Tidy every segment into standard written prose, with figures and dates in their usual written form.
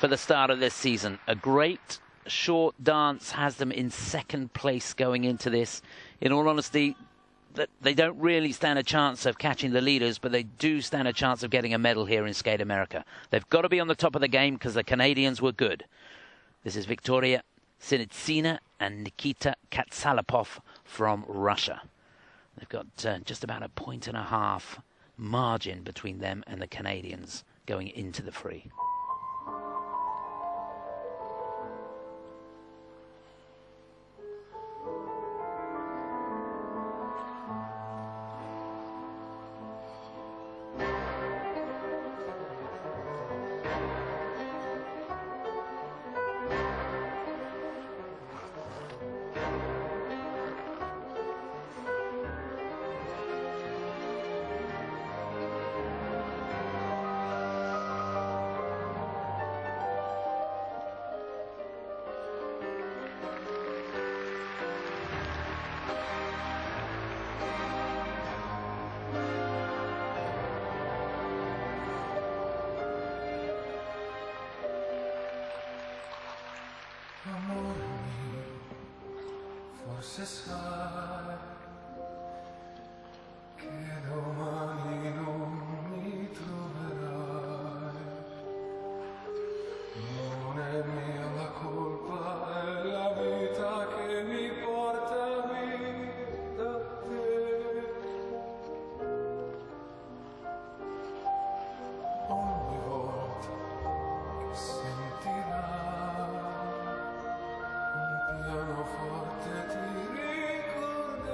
for the start of this season. A great short dance has them in second place going into this. In all honesty, they don't really stand a chance of catching the leaders, but they do stand a chance of getting a medal here in Skate America. They've got to be on the top of the game because the Canadians were good. This is Victoria Sinitsina and Nikita Katsalapv from Russia. They've got just about a 1.5 margin between them and the Canadians going into the free. Amore mio, forse sai che domani non mi troverai. Non è mia la colpa, è la vita che mi porta via da te. Ogni volta che sentirai pianoforte ti ricorderai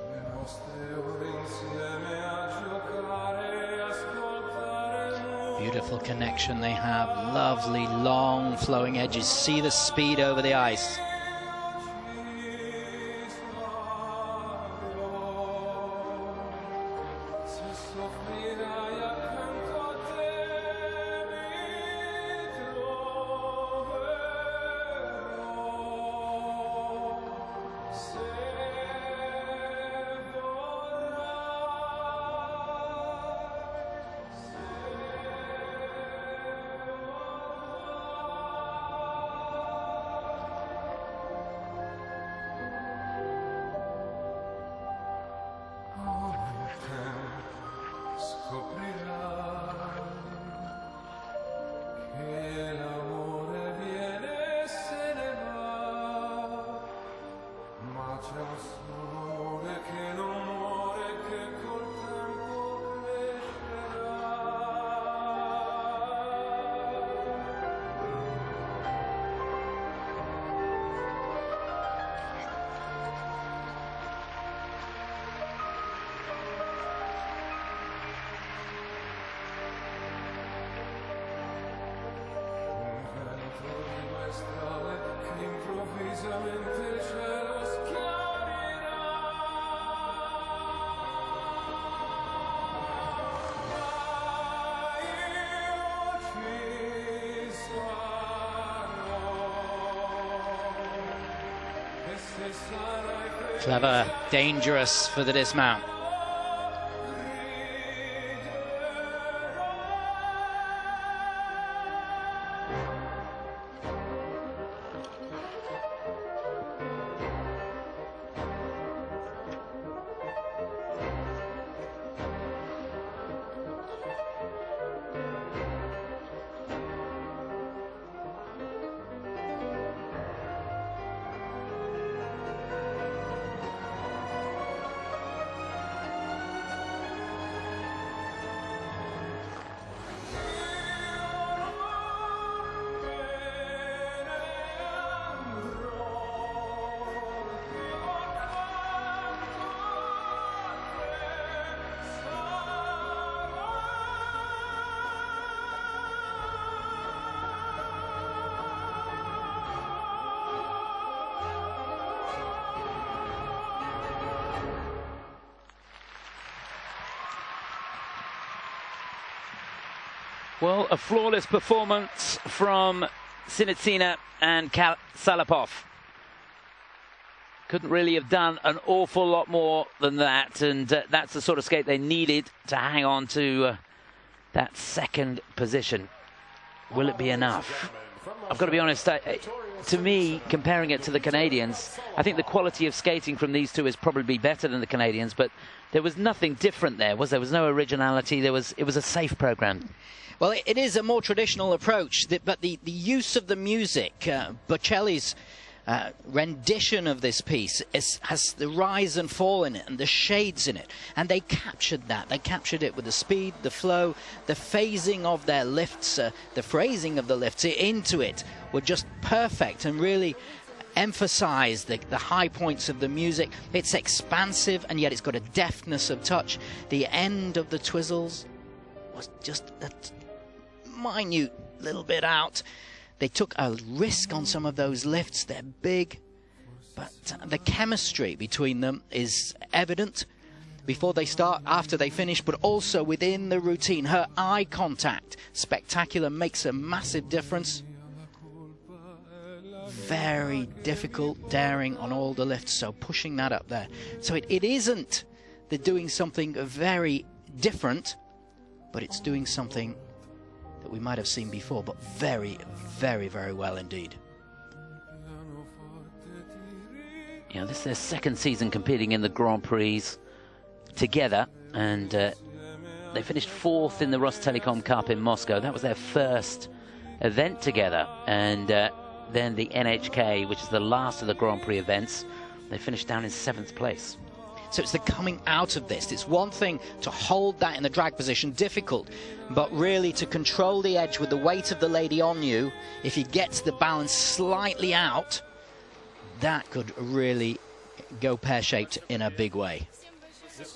le nostre ore insieme a giocare e ascoltare. Beautiful connection they have. Lovely, long, flowing edges. See the speed over the ice. Clever, dangerous for the dismount. Well, a flawless performance from Sinitsina and Katsalapv. Couldn't really have done an awful lot more than that, and that's the sort of skate they needed to hang on to that second position. Will it be enough? I've got to be honest, to me, comparing it to the Canadians, I think the quality of skating from these two is probably better than the Canadians, but there was nothing different there, was there? There was no originality. It was a safe program. Well, it is a more traditional approach, but the use of the music, Bocelli's rendition of this piece has the rise and fall in it and the shades in it, and they captured that. They captured it with the speed, the flow, the phasing of their lifts, the phrasing of the lifts into it were just perfect and really emphasize the high points of the music. It's expansive and yet it's got a deftness of touch. The end of the twizzles was just a minute little bit out. They took a risk on some of those lifts. They're big, but the chemistry between them is evident before they start, after they finish, but also within the routine. Her eye contact, spectacular, makes a massive difference. Very difficult, daring on all the lifts, so pushing that up there. So it isn't they're doing something very different, but it's doing something that we might have seen before, but very, very, very well indeed. Yeah, this is their second season competing in the Grand Prix together, and they finished 4th in the Rostelecom Cup in Moscow. That was their first event together, and then the NHK, which is the last of the Grand Prix events, they finished down in 7th place. So it's the coming out of this. It's one thing to hold that in the drag position, difficult, but really to control the edge with the weight of the lady on you, if you get the balance slightly out, that could really go pear-shaped in a big way.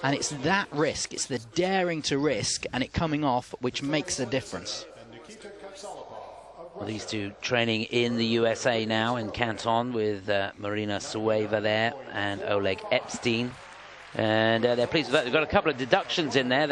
And it's that risk, it's the daring to risk and it coming off, which makes the difference. Well, these two training in the USA now in Canton with Marina Sueva there and Oleg Epstein. And they're pleased with that. They've got a couple of deductions in there.